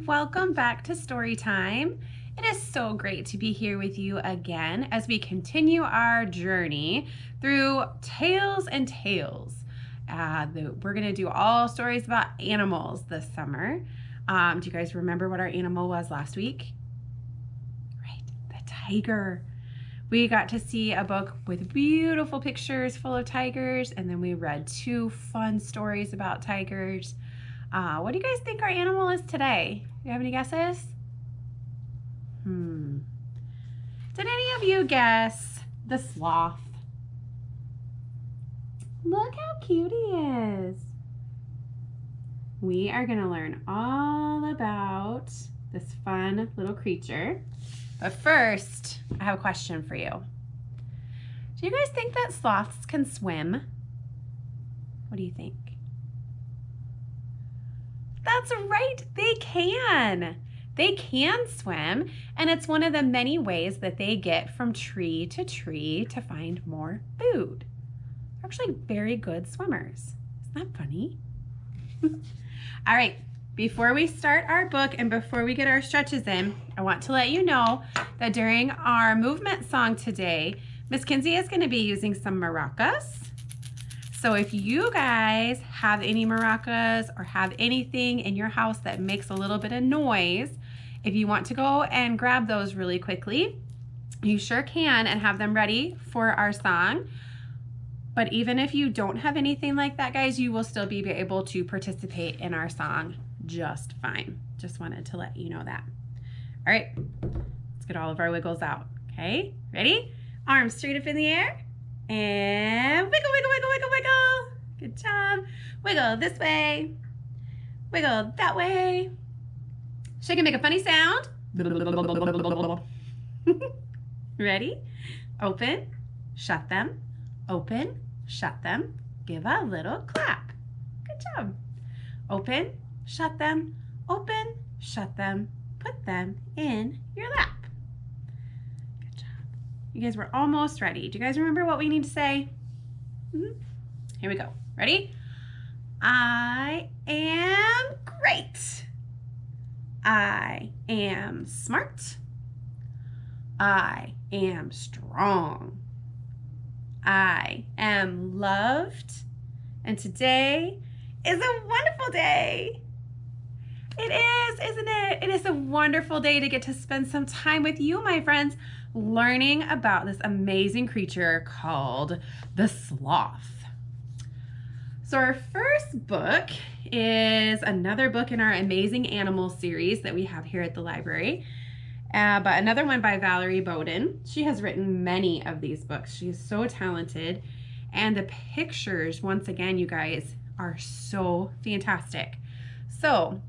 welcome back to Storytime. It is so great to be here with you again as we continue our journey through Tales and Tales. We're going to do all stories about animals this summer. Do you guys remember what our animal was last week? Right, the tiger. We got to see a book with beautiful pictures full of tigers, and then we read 2 fun stories about tigers. What do you guys think our animal is today? You have any guesses? Did any of you guess the sloth? Look how cute he is. We are going to learn all about this fun little creature. But first, I have a question for you. Do you guys think that sloths can swim? What do you think? That's right, they can. They can swim, and it's one of the many ways that they get from tree to find more food. They're actually very good swimmers. Isn't that funny? All right, before we start our book and before we get our stretches in, I want to let you know that during our movement song today, Miss Kinsey is going to be using some maracas. So if you guys have any maracas or have anything in your house that makes a little bit of noise, if you want to go and grab those really quickly, you sure can, and have them ready for our song. But even if you don't have anything like that, guys, you will still be able to participate in our song just fine. Just wanted to let you know that. All right, let's get all of our wiggles out. Okay, ready? Arms straight up in the air. And wiggle, wiggle, wiggle, wiggle, wiggle. Good job. Wiggle this way. Wiggle that way. Shake and make a funny sound. Ready? Open, shut them. Open, shut them. Give a little clap. Good job. Open, shut them. Open, shut them. Put them in your lap. You guys were almost ready. Do you guys remember what we need to say? Here we go. Ready? I am great. I am smart. I am strong. I am loved. And today is a wonderful day. It is, isn't it? It is a wonderful day to get to spend some time with you, my friends, learning about this amazing creature called the sloth. So our first book is another book in our Amazing Animals series that we have here at the library, but another one by Valerie Bowden. She has written many of these books. She's so talented, and the pictures, once again, you guys, are so fantastic. So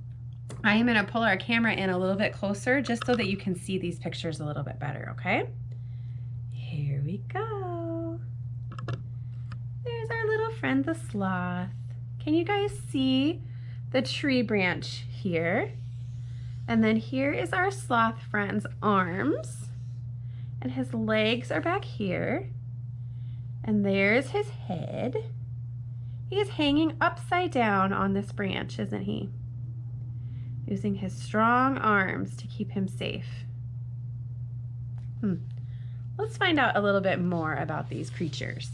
I am going to pull our camera in a little bit closer just so that you can see these pictures a little bit better, okay? Here we go. There's our little friend, the sloth. Can you guys see the tree branch here? And then here is our sloth friend's arms, and his legs are back here. And there's his head. He is hanging upside down on this branch, isn't he? Using his strong arms to keep him safe. Let's find out a little bit more about these creatures.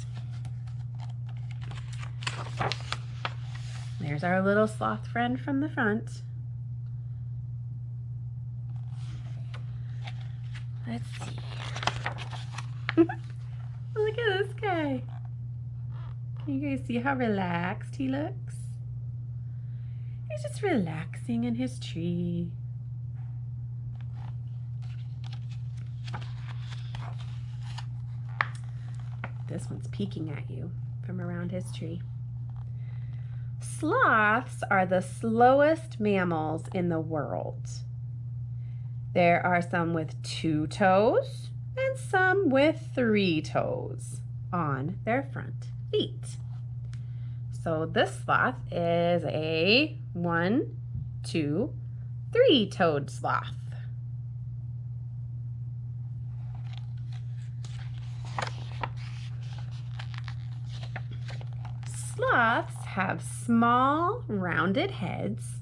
There's our little sloth friend from the front. Let's see. Look at this guy. Can you guys see how relaxed he looks? He's just relaxing in his tree. This one's peeking at you from around his tree. Sloths are the slowest mammals in the world. There are some with 2 toes and some with 3 toes on their front feet. So this sloth is a 1, 2, 3-toed sloth. Sloths have small, rounded heads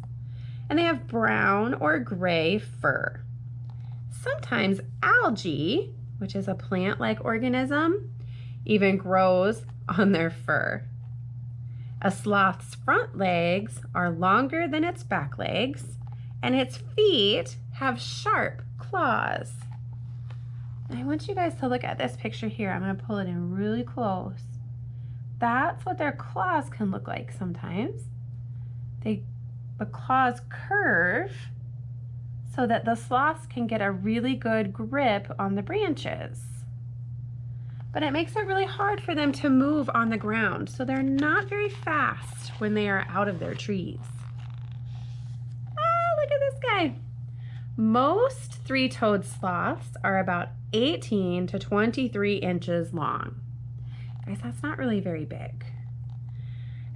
and they have brown or gray fur. Sometimes algae, which is a plant-like organism, even grows on their fur. A sloth's front legs are longer than its back legs, and its feet have sharp claws. And I want you guys to look at this picture here. I'm going to pull it in really close. That's what their claws can look like sometimes. The claws curve so that the sloths can get a really good grip on the branches. But it makes it really hard for them to move on the ground, so they're not very fast when they are out of their trees. Ah, look at this guy. Most three-toed sloths are about 18 to 23 inches long. Guys, that's not really very big.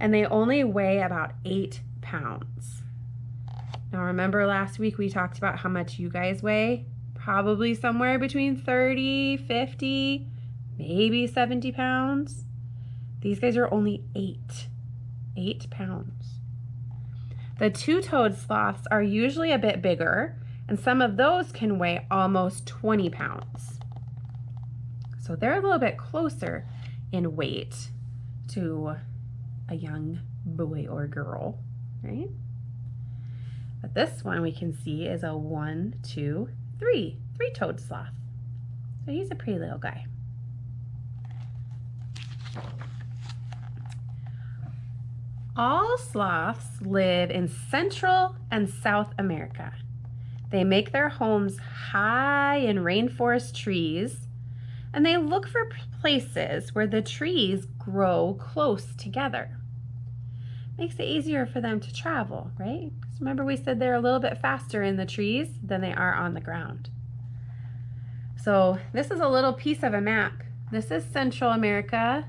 And they only weigh about 8 pounds. Now remember last week we talked about how much you guys weigh? Probably somewhere between 30, 50, maybe 70 pounds. These guys are only 8 pounds. The two-toed sloths are usually a bit bigger, and some of those can weigh almost 20 pounds. So they're a little bit closer in weight to a young boy or girl, right? But this one we can see is a 1, 2, 3, three-toed sloth. So he's a pretty little guy. All sloths live in Central and South America. They make their homes high in rainforest trees, and they look for places where the trees grow close together. Makes it easier for them to travel, right? Because remember we said they're a little bit faster in the trees than they are on the ground. So this is a little piece of a map. This is Central America,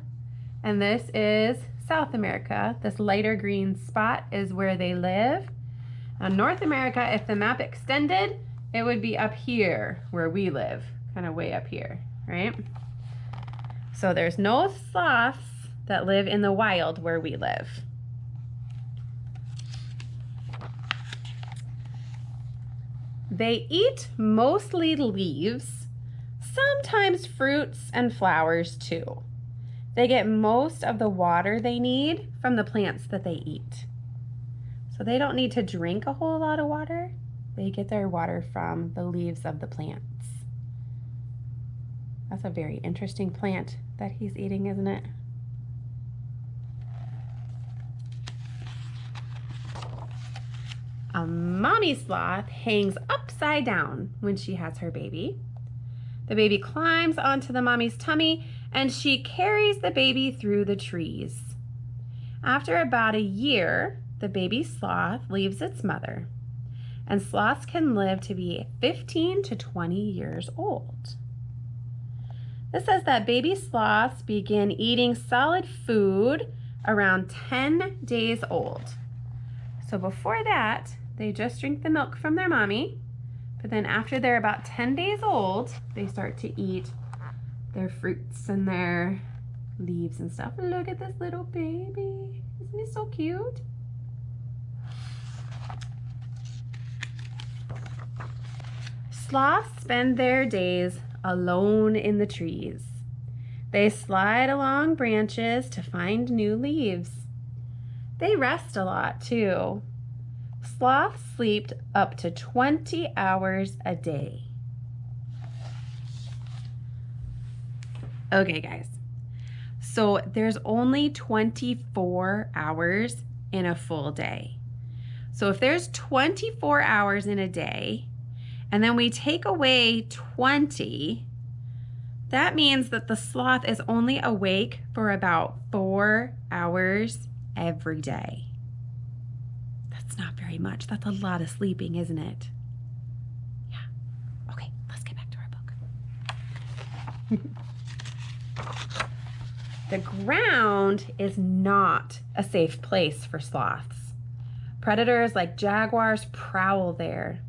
and this is South America. This lighter green spot is where they live. Now North America, if the map extended, it would be up here where we live, kind of way up here, right? So there's no sloths that live in the wild where we live. They eat mostly leaves, sometimes fruits and flowers too. They get most of the water they need from the plants that they eat. So they don't need to drink a whole lot of water. They get their water from the leaves of the plants. That's a very interesting plant that he's eating, isn't it? A mommy sloth hangs upside down when she has her baby. The baby climbs onto the mommy's tummy and she carries the baby through the trees. After about a year, the baby sloth leaves its mother, and sloths can live to be 15 to 20 years old. This says that baby sloths begin eating solid food around 10 days old. So before that, they just drink the milk from their mommy, but then after they're about 10 days old, they start to eat their fruits and their leaves and stuff. Look at this little baby. Isn't he so cute? Sloths spend their days alone in the trees. They slide along branches to find new leaves. They rest a lot too. Sloths sleep up to 20 hours a day. Okay, guys. So there's only 24 hours in a full day. So if there's 24 hours in a day, and then we take away 20, that means that the sloth is only awake for about 4 hours every day. That's not very much. That's a lot of sleeping, isn't it? Yeah. Okay, let's get back to our book. The ground is not a safe place for sloths. Predators like jaguars prowl there.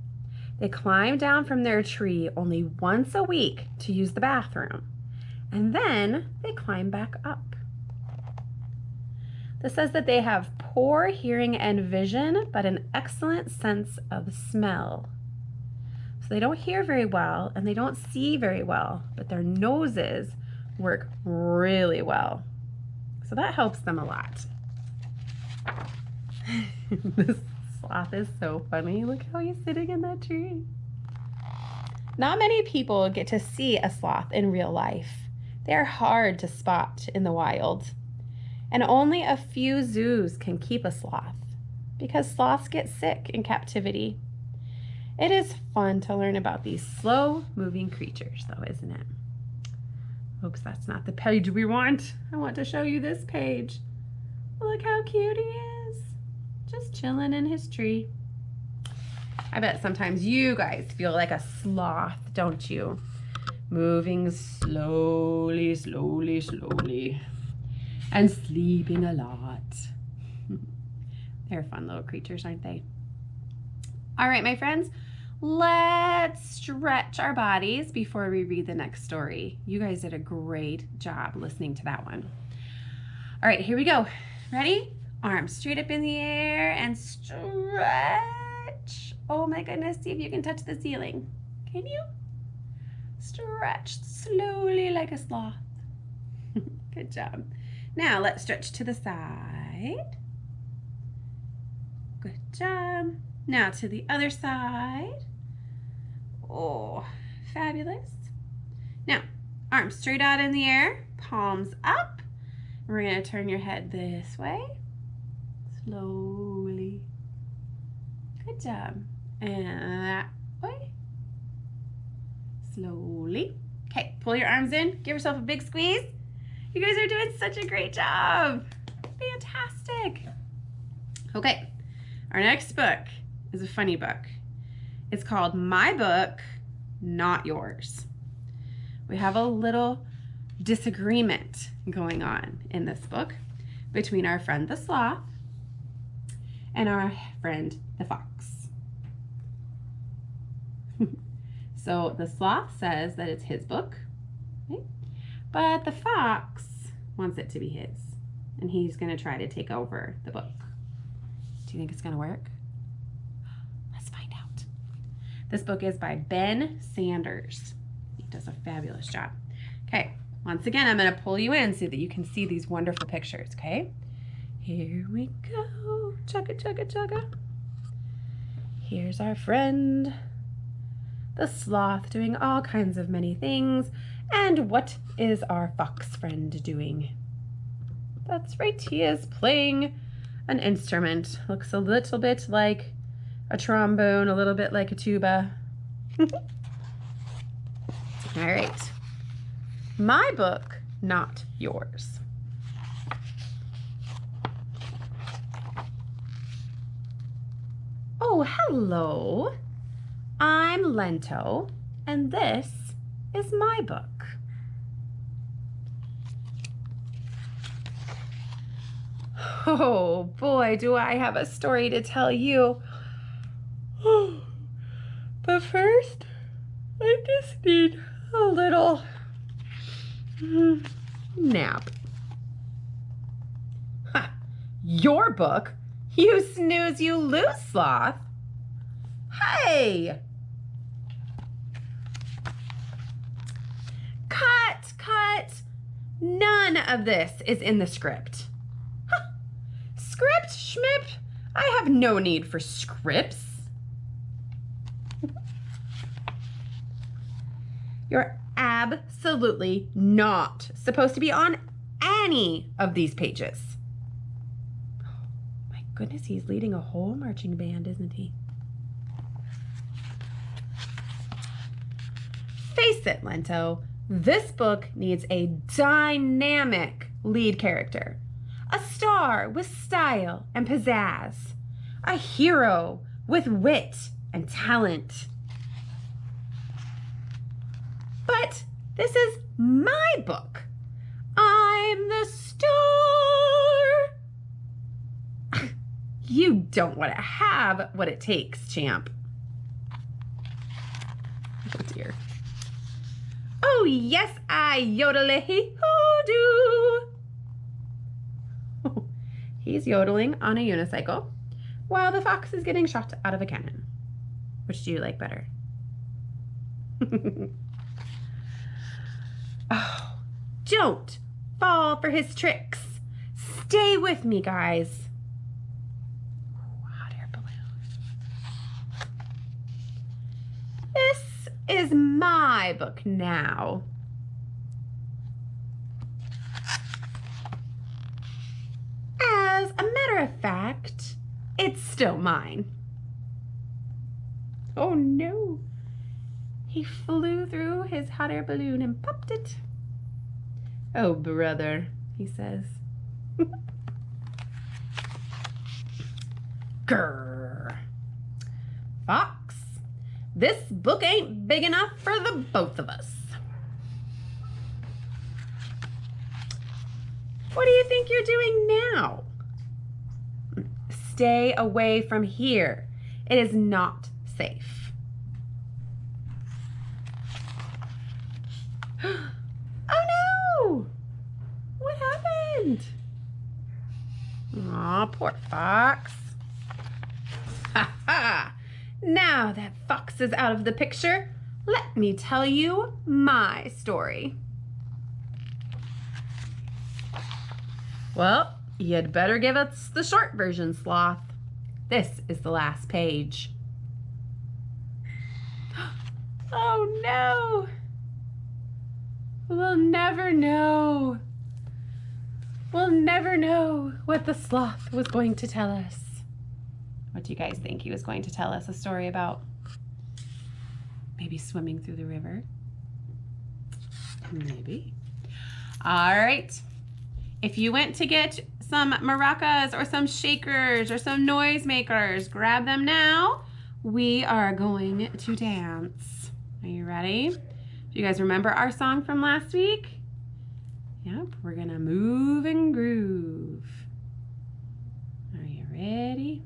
They climb down from their tree only once a week to use the bathroom, and then they climb back up. This says that they have poor hearing and vision, but an excellent sense of smell. So they don't hear very well and they don't see very well, but their noses work really well. So that helps them a lot. This sloth is so funny. Look how he's sitting in that tree. Not many people get to see a sloth in real life. They are hard to spot in the wild. And only a few zoos can keep a sloth because sloths get sick in captivity. It is fun to learn about these slow-moving creatures, though, isn't it? Oops, that's not the page we want. I want to show you this page. Look how cute he is. Just chilling in his tree. I bet sometimes you guys feel like a sloth, don't you? Moving slowly, slowly, slowly. And sleeping a lot. They're fun little creatures, aren't they? All right, my friends, let's stretch our bodies before we read the next story. You guys did a great job listening to that one. All right, here we go. Ready? Arms straight up in the air and stretch. Oh my goodness, see if you can touch the ceiling. Can you? Stretch slowly like a sloth. Good job. Now let's stretch to the side. Good job. Now to the other side. Oh, fabulous. Now, arms straight out in the air, palms up. We're going to turn your head this way. Slowly. Good job. And that way. Slowly. Okay, pull your arms in. Give yourself a big squeeze. You guys are doing such a great job. Fantastic. Okay, our next book is a funny book. It's called My Book, Not Yours. We have a little disagreement going on in this book between our friend the sloth and our friend the fox. So the sloth says that it's his book, right? But the fox wants it to be his, and he's going to try to take over the book. Do you think it's going to work? Let's find out. This book is by Ben Sanders. He does a fabulous job. Okay, once again, I'm going to pull you in so that you can see these wonderful pictures, okay? Here we go. Chugga, chugga, chugga. Here's our friend, the sloth, doing all kinds of many things. And what is our fox friend doing? That's right, he is playing an instrument. Looks a little bit like a trombone, a little bit like a tuba. All right. My book, not yours. Oh, hello. I'm Lento, and this is my book. Oh boy, do I have a story to tell you. But first, I just need a little nap. Ha! Your book? You snooze, you lose, sloth. Hey! Cut! None of this is in the script. Huh. Script, schmip? I have no need for scripts. You're absolutely not supposed to be on any of these pages. Oh, my goodness, he's leading a whole marching band, isn't he? Face it, Lento. This book needs a dynamic lead character, a star with style and pizzazz, a hero with wit and talent. But this is my book. I'm the star. You don't want to have what it takes, champ. Oh dear. Oh, yes, I yodel-a-hee-hoo-doo. He's yodeling on a unicycle while the fox is getting shot out of a cannon. Which do you like better? Oh, don't fall for his tricks. Stay with me, guys. Hot air balloon. This is my book now. As a matter of fact, it's still mine. Oh no. He flew through his hot air balloon and popped it. Oh, brother, he says. Grrr. Fox, this book ain't big enough for the both of us. What do you think you're doing now? Stay away from here. It is not safe. Oh no! What happened? Aw, poor Fox. Ha ha! Now that Fox is out of the picture, let me tell you my story. Well, you'd better give us the short version, Sloth. This is the last page. Oh no! We'll never know. We'll never know what the sloth was going to tell us. What do you guys think he was going to tell us a story about? Maybe swimming through the river? Maybe. All right. If you went to get some maracas or some shakers or some noisemakers, grab them now. We are going to dance. Are you ready? Do you guys remember our song from last week? Yep, we're gonna move and groove. Are you ready?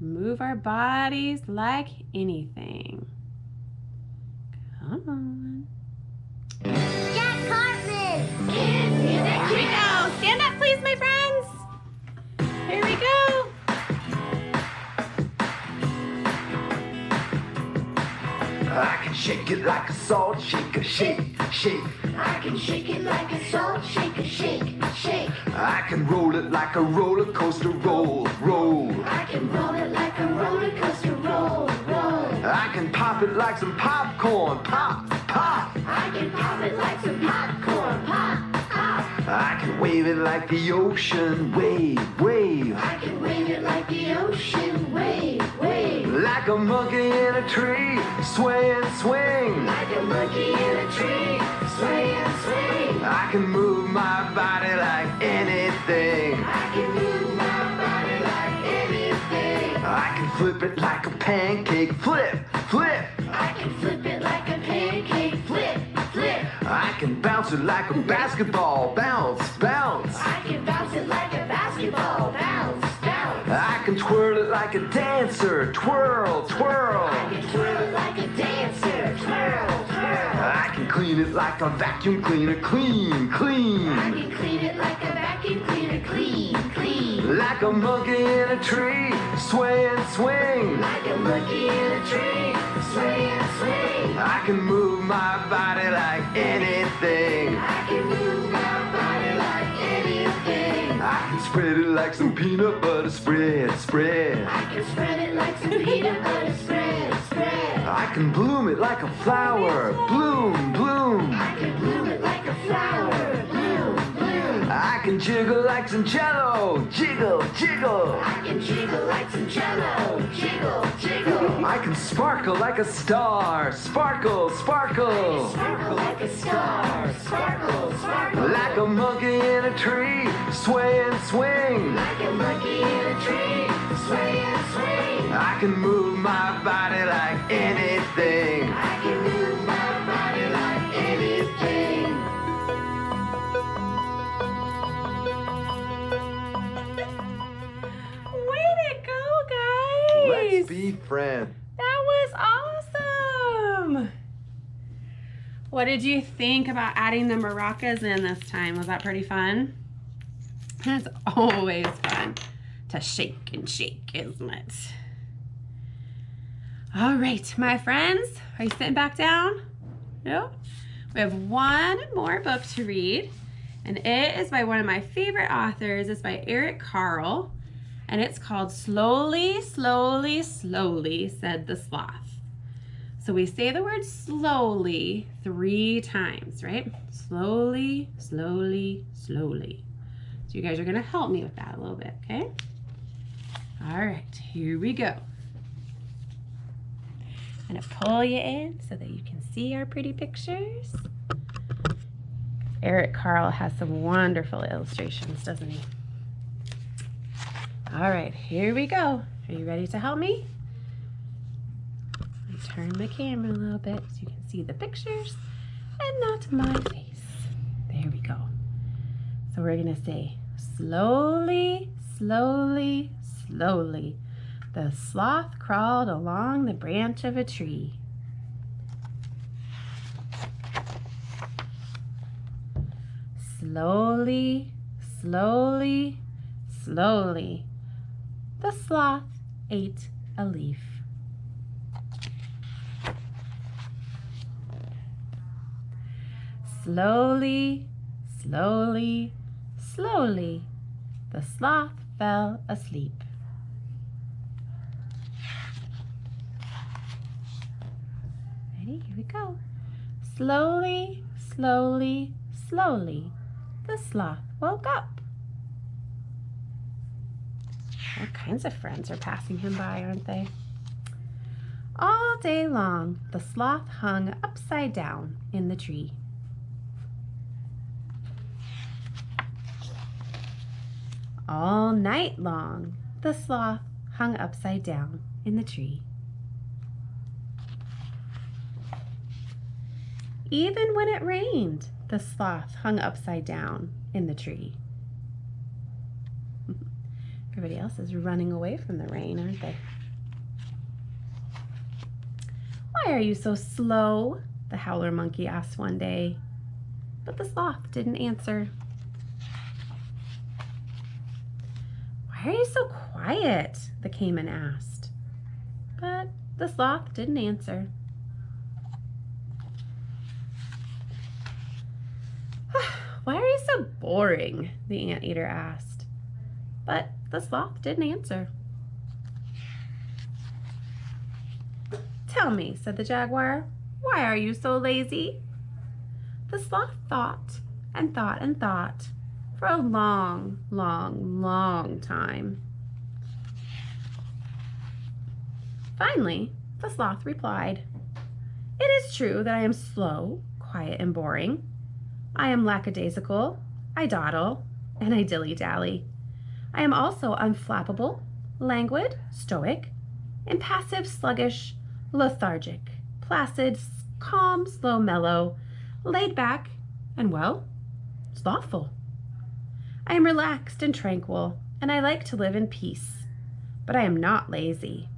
Move our bodies like anything. Come on. Jack Cartman! Here we go. Stand up, please, my friends. Here we go. I can shake it like a salt shaker, shake, shake. I can shake it like a salt shaker, shake, shake. I can roll it like a roller coaster, roll, roll. I can roll it like a roller coaster, roll, roll. I can pop it like some popcorn, pop, pop. I can pop it like some popcorn, pop, pop. I can wave it like the ocean, wave, wave. I can wave it like the ocean, wave, wave. Like a monkey in a tree, sway and swing. Like a monkey in a tree, sway and swing. I can move my body like anything. I can move my body like anything. I can flip it like a pancake, flip, flip. I can flip it like a pancake, flip, flip. I can bounce it like a basketball, bounce, bounce. I can bounce it like a basketball, bounce, bounce. I can twirl it like a dancer, twirl, twirl. I can twirl it like a dancer, twirl, twirl. I can clean it like a vacuum cleaner, clean, clean. I can clean it like a vacuum cleaner, clean, clean. Like a monkey in a tree, sway and swing. Like a monkey in a tree, sway and swing. I can move my body like anything. I can move my body like anything. I can spread it like some peanut butter spread, spread. I can spread it like some peanut butter spread, spread. I can bloom it like a flower, bloom, bloom. I can bloom it like a flower, bloom, bloom. I can jiggle like some jello, jiggle, jiggle. I can jiggle like some jello, jiggle, jiggle. I can sparkle like a star, sparkle, sparkle. Sparkle like a star, sparkle, sparkle. Like a monkey in a tree, sway and swing. Like a monkey in a tree, sway and swing. I can move my body like anything. I can move my body like anything. Way to go, guys. Let's be friends. That was awesome. What did you think about adding the maracas in this time? Was that pretty fun? It's always fun to shake and shake, isn't it? All right, my friends, are you sitting back down? No? We have one more book to read, and it is by one of my favorite authors. It's by Eric Carle, and it's called Slowly, Slowly, Slowly, Said the Sloth. So we say the word slowly 3 times, right? Slowly, slowly, slowly. So you guys are gonna help me with that a little bit, okay? All right, here we go. I'm gonna pull you in so that you can see our pretty pictures. Eric Carle has some wonderful illustrations, doesn't he? All right, here we go. Are you ready to help me? Let me turn my camera a little bit so you can see the pictures and not my face. There we go. So we're gonna say, slowly, slowly, slowly, the sloth crawled along the branch of a tree. Slowly, slowly, slowly, the sloth ate a leaf. Slowly, slowly, slowly, the sloth fell asleep. Ready? Here we go. Slowly, slowly, slowly, the sloth woke up. All kinds of friends are passing him by, aren't they? All day long, the sloth hung upside down in the tree. All night long, the sloth hung upside down in the tree. Even when it rained, the sloth hung upside down in the tree. Everybody else is running away from the rain, aren't they? Why are you so slow? The howler monkey asked one day, but the sloth didn't answer. Why are you so quiet? The caiman asked, but the sloth didn't answer. Why are you so boring? The anteater asked, but the sloth didn't answer. Tell me, said the jaguar, why are you so lazy? The sloth thought and thought and thought for a long, long, long time. Finally, the sloth replied, "It is true that I am slow, quiet, and boring. I am lackadaisical, I dawdle, and I dilly-dally. I am also unflappable, languid, stoic, impassive, sluggish, lethargic, placid, calm, slow, mellow, laid back, and, well, slothful. I am relaxed and tranquil, and I like to live in peace, but I am not lazy."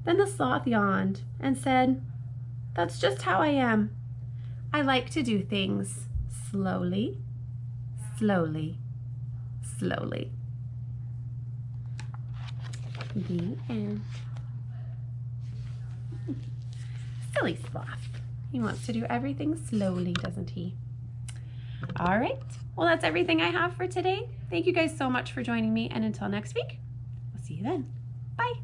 Then the sloth yawned and said, "That's just how I am. I like to do things slowly, slowly, slowly." The end. Silly sloth. He wants to do everything slowly, doesn't he? All right. Well, that's everything I have for today. Thank you guys so much for joining me, and until next week, I'll see you then. Bye.